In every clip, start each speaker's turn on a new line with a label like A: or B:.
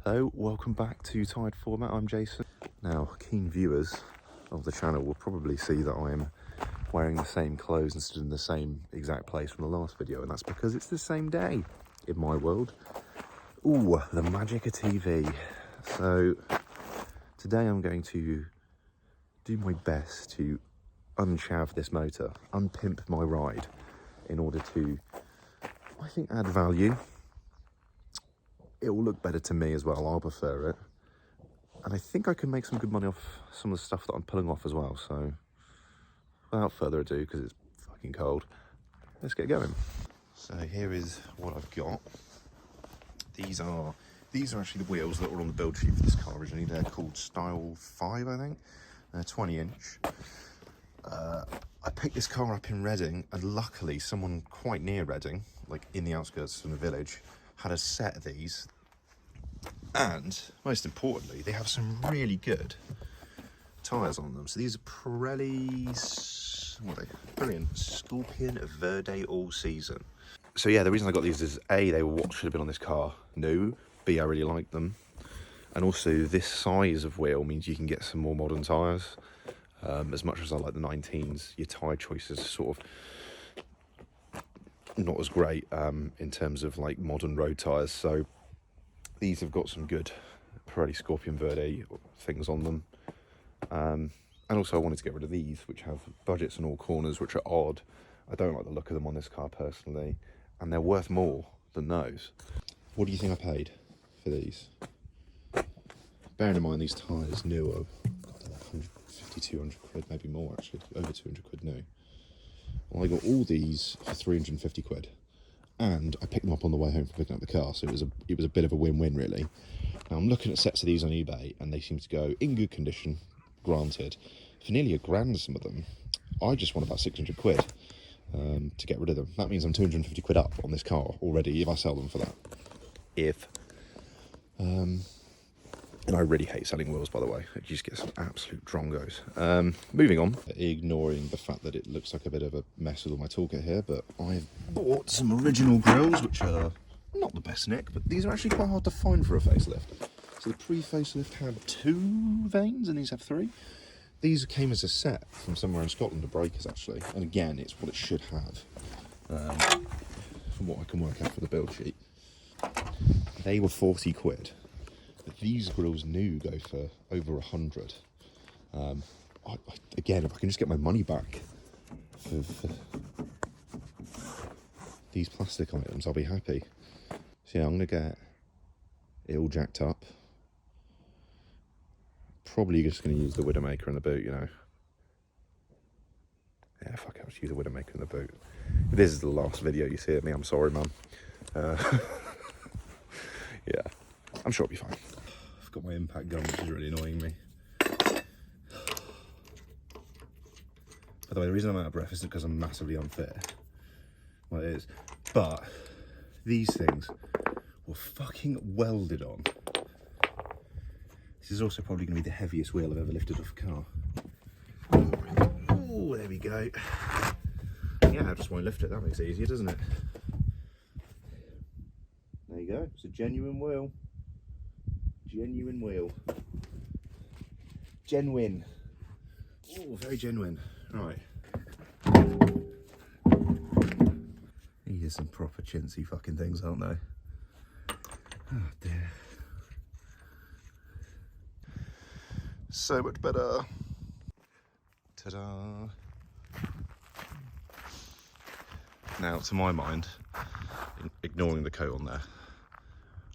A: Hello, welcome back to Tired Format. I'm Jason. Now, keen viewers of the channel will probably see that I am wearing the same clothes and stood in the same exact place from the last video, and that's because it's the same day in my world. Ooh, the magic of TV. So today I'm going to do my best to unchav this motor, unpimp my ride in order to, I think, add value. It will look better to me as well, I'll prefer it. And I think I can make some good money off some of the stuff that I'm pulling off as well. So without further ado, because it's fucking cold, let's get going. So here is what I've got. These are actually the wheels that were on the build sheet for this car originally. They're called Style 5, I think. They're 20 inch. I picked this car up in Reading, and luckily someone quite near Reading, like in the outskirts from the village, had a set of these. And most importantly, they have some really good tyres on them. So these are Pirelli's, what are they? Brilliant. Scorpion Verde All Season. So yeah, the reason I got these is A, they were what should have been on this car new. B, I really like them. And also this size of wheel means you can get some more modern tyres. As much as I like the 19s, your tyre choices are sort of not as great in terms of like modern road tyres. So these have got some good Pirelli Scorpion Verde things on them. And also I wanted to get rid of these, which have budgets in all corners, which are odd. I don't like the look of them on this car personally, and they're worth more than those. What do you think I paid for these? Bearing in mind these tyres new are 150, 200 quid, maybe more actually, over 200 quid new. Well, I got all these for 350 quid, and I picked them up on the way home from picking up the car, so it was a bit of a win-win really. Now I'm looking at sets of these on eBay, and they seem to go in good condition, granted, for nearly £1,000 some of them. I just want about 600 quid to get rid of them. That means I'm 250 quid up on this car already if I sell them for that. And I really hate selling wheels, by the way. It just gets some absolute drongos. Moving on, ignoring the fact that it looks like a bit of a mess with all my toolkit here, but I've bought some original grills, which are not the best nick, but these are actually quite hard to find for a facelift. So the pre-facelift had 2 vanes, and these have 3. These came as a set from somewhere in Scotland, the breakers actually, and again, it's what it should have, from what I can work out for the build sheet. They were 40 quid. These grills new go for over 100. Again, if I can just get my money back for these plastic items, I'll be happy. So yeah, I'm gonna get it all jacked up. Probably just gonna use the Widowmaker in the boot, you know. Yeah, fuck it, I'll just use the Widowmaker in the boot. If this is the last video you see of me, I'm sorry, Mum. Yeah, I'm sure it'll be fine. I've got my impact gun, which is really annoying me. By the way, the reason I'm out of breath is because I'm massively unfit. Well, it is. But these things were fucking welded on. This is also probably going to be the heaviest wheel I've ever lifted off a car. Oh, there we go. Yeah, I just won't lift it. That makes it easier, doesn't it? There you go. It's a genuine wheel. Genuine wheel. Genuine. Oh, very genuine. Right. These are some proper chintzy fucking things, aren't they? Oh dear. So much better. Ta-da. Now, to my mind, ignoring the coat on there,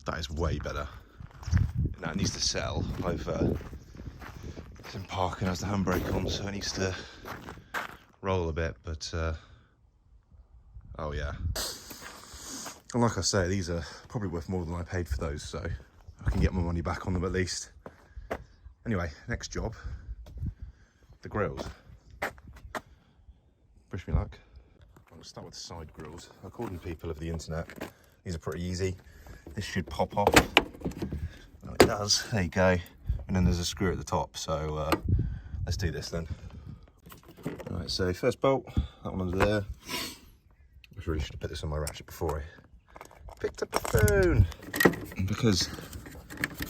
A: that is way better. Now it needs to sell. I've it's in park and has the handbrake on, so it needs to roll a bit, but oh yeah. And like I say, these are probably worth more than I paid for those, so I can get my money back on them at least. Anyway, next job, the grills. Wish me luck. I'm gonna start with the side grills. According to people of the internet, these are pretty easy. This should pop off. Well, it does, there you go. And then there's a screw at the top, so let's do this then. All right, so first bolt, that one under there. I really should have put this on my ratchet before I picked up the phone. And because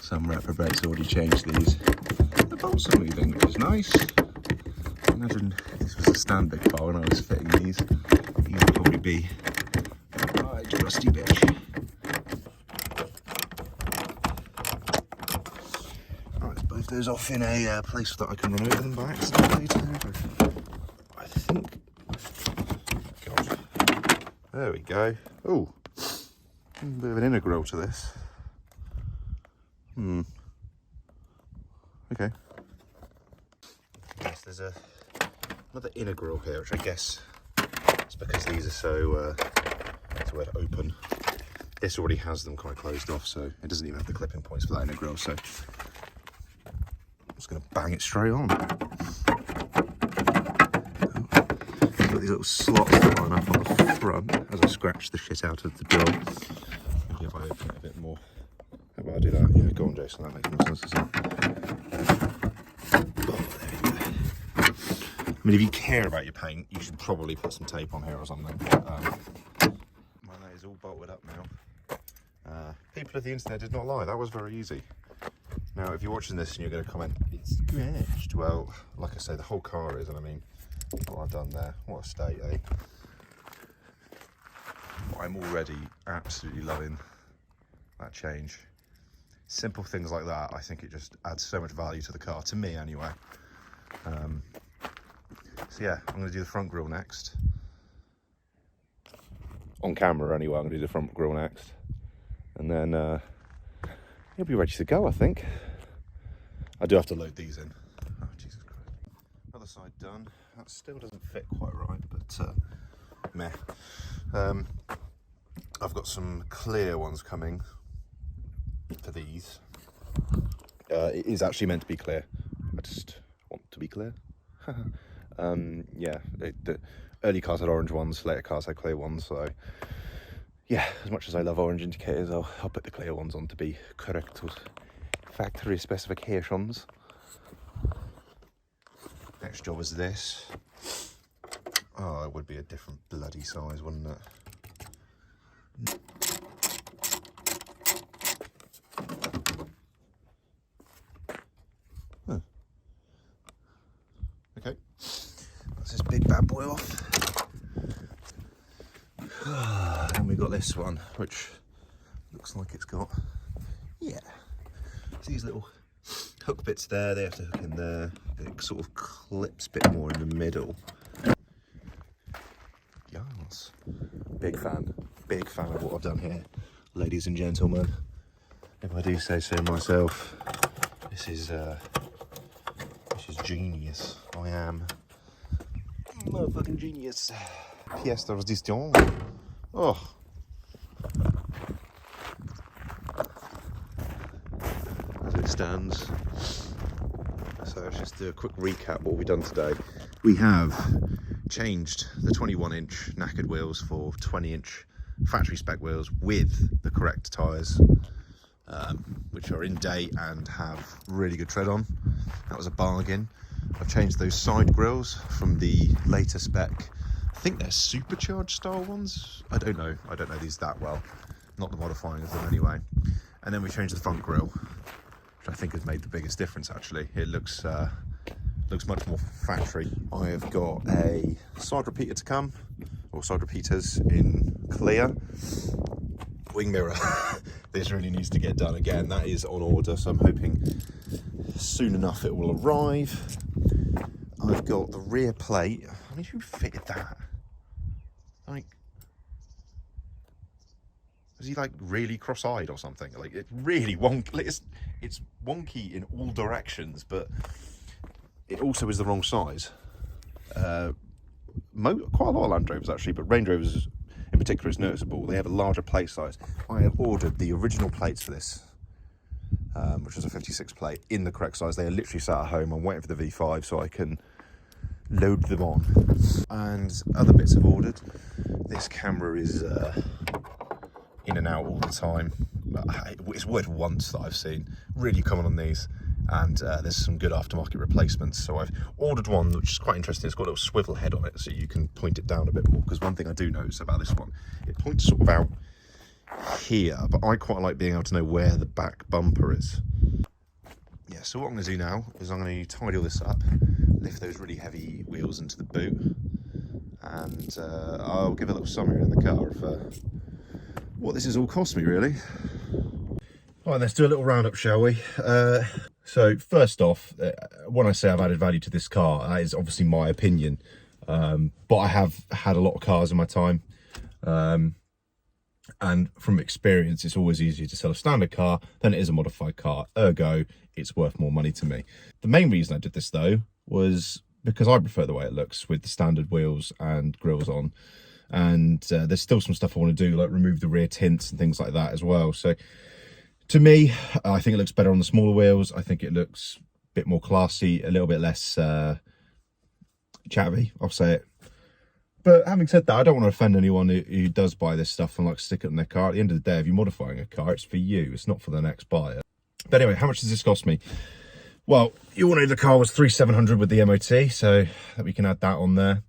A: Some reprobates already changed these. The bolts are moving, which is nice. Imagine this was a standard car when I was fitting these. These would probably be a right rusty bitch. Right, let's both those off in a place that I can run over them by accident later. I think. God. There we go. Oh, a bit of an inner grille to this. Okay. Yes, there's another inner grille here, which I guess is because these are so open. This already has them quite closed off, so it doesn't even have the clipping points for that inner grille. So I'm just going to bang it straight on. Got these little slots that line up on the front as I scratch the shit out of the grill. Maybe if I open it a bit more. How about I do that? Yeah, go on, Jason. That makes more sense, doesn't it? I mean, if you care about your paint, you should probably put some tape on here or something. That is all bolted up now. People of the internet did not lie. That was very easy. Now, if you're watching this and you're going to comment, it's scratched. Well, like I say, the whole car is, and I mean, what I've done there. What a state, eh? I'm already absolutely loving that change. Simple things like that, I think it just adds so much value to the car, to me anyway. So yeah, I'm going to do the front grille next. On camera anyway, I'm going to do the front grille next. And then you'll be ready to go, I think. I do have to load these in. Oh, Jesus Christ. Other side done. That still doesn't fit quite right, but meh. I've got some clear ones coming for these. It is actually meant to be clear. I just want to be clear. Yeah, the early cars had orange ones, later cars had clear ones, so yeah, as much as I love orange indicators, I'll put the clear ones on to be correct with factory specifications. Next job is this. Oh, it would be a different bloody size, wouldn't it? Okay, that's this big bad boy off. And we got this one, which looks like it's got, yeah, these little hook bits there, they have to hook in there. It sort of clips a bit more in the middle. Yes, big fan of what I've done here, ladies and gentlemen. If I do say so myself, this is genius. I am motherfucking genius. Pièce de résistance. Oh. As it stands. So let's just do a quick recap what we've done today. We have changed the 21-inch knackered wheels for 20-inch factory spec wheels with the correct tyres, which are in date and have really good tread on. That was a bargain. I've changed those side grills from the later spec. I think they're supercharged style ones. I don't know these that well. Not the modifying of them anyway. And then we changed the front grille, which I think has made the biggest difference actually. It looks much more factory. I have got a side repeater to come, or side repeaters in clear. Wing mirror. This really needs to get done again. That is on order, so I'm hoping soon enough it will arrive. I've got the rear plate. I mean, who fitted that? Like, was he like really cross-eyed or something? Like, it's really wonky. It's wonky in all directions, but it also is the wrong size. Quite a lot of Land Rovers actually, but Range Rovers in particular is noticeable. They have a larger plate size. I have ordered the original plates for this, which was a 56 plate, in the correct size. They are literally sat at home. I'm waiting for the V5 so I can load them on. And other bits I've ordered. This camera is in and out all the time. It's worth once that I've seen. Really common on these. And there's some good aftermarket replacements. So I've ordered one which is quite interesting. It's got a little swivel head on it so you can point it down a bit more, because one thing I do notice about this one, it points sort of out here, but I quite like being able to know where the back bumper is. so what I'm going to do now is I'm going to tidy all this up, lift those really heavy wheels into the boot, and I'll give a little summary in the car of what this has all cost me, really. All right, let's do a little roundup, shall we? So first off, when I say I've added value to this car, that is obviously my opinion, but I have had a lot of cars in my time, and from experience, it's always easier to sell a standard car than it is a modified car. Ergo, it's worth more money to me. The main reason I did this, though, was because I prefer the way it looks with the standard wheels and grills on. And there's still some stuff I want to do, like remove the rear tints and things like that as well. So to me, I think it looks better on the smaller wheels. I think it looks a bit more classy, a little bit less chatty, I'll say it. But having said that, I don't want to offend anyone who does buy this stuff and like stick it in their car. At the end of the day, if you're modifying a car, it's for you. It's not for the next buyer. But anyway, how much does this cost me? Well, you all know the car was $3,700 with the MOT, so we can add that on there.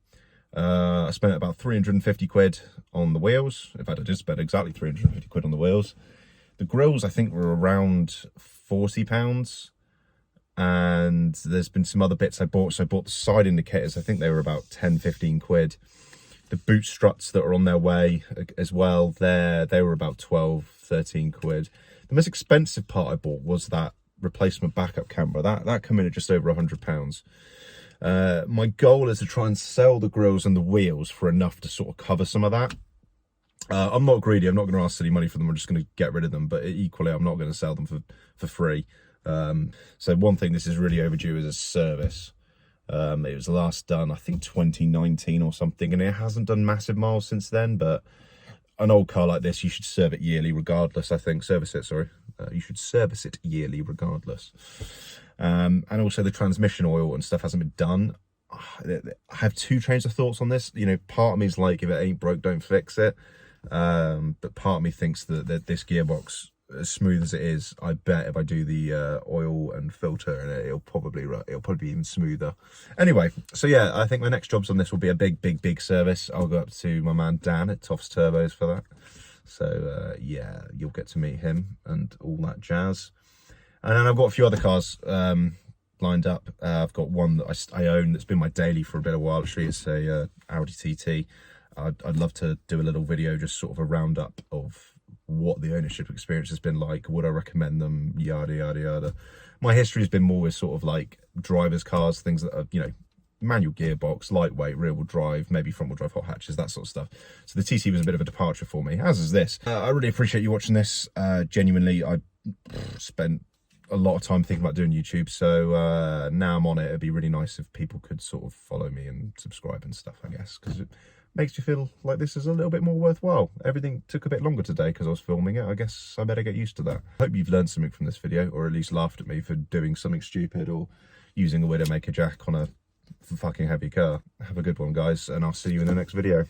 A: I spent about 350 quid on the wheels. In fact, I did spend exactly 350 quid on the wheels. The grills, I think, were around £40. And there's been some other bits I bought. So I bought the side indicators. I think they were about 10, 15 quid. The boot struts that are on their way as well, they were about 12, 13 quid. The most expensive part I bought was that replacement backup camera. That came in at just over £100. My goal is to try and sell the grills and the wheels for enough to sort of cover some of that. I'm not greedy. I'm not going to ask any money for them. I'm just going to get rid of them. But equally, I'm not going to sell them for free. So one thing this is really overdue is a service. It was last done, I think 2019 or something, and it hasn't done massive miles since then. But an old car like this, you should serve it yearly regardless. You should service it yearly regardless. And also the transmission oil and stuff hasn't been done. I have two trains of thoughts on this. You know, part of me is like, if it ain't broke, don't fix it. But part of me thinks that this gearbox, as smooth as it is, I bet if I do the oil and filter in it, it'll probably be even smoother. Anyway, so yeah, I think my next jobs on this will be a big service. I'll go up to my man Dan at Toff's Turbos for that. So yeah, you'll get to meet him and all that jazz. And then I've got a few other cars lined up. I've got one that I own that's been my daily for a bit of a while. Actually, it's a Audi TT. I'd love to do a little video, just sort of a roundup of what the ownership experience has been like. Would I recommend them? Yada yada yada. My history has been more with sort of like drivers' cars, things that are, you know, manual gearbox, lightweight, rear wheel drive, maybe front wheel drive hot hatches, that sort of stuff. So the TT was a bit of a departure for me, as is this. I really appreciate you watching this. Genuinely, I spent a lot of time thinking about doing YouTube, so now I'm on it. It'd be really nice if people could sort of follow me and subscribe and stuff, I guess, because it makes you feel like this is a little bit more worthwhile. Everything took a bit longer today because I was filming it. I guess I better get used to that. I hope you've learned something from this video, or at least laughed at me for doing something stupid or using a Widowmaker jack on a fucking heavy car. Have a good one, guys, and I'll see you in the next video.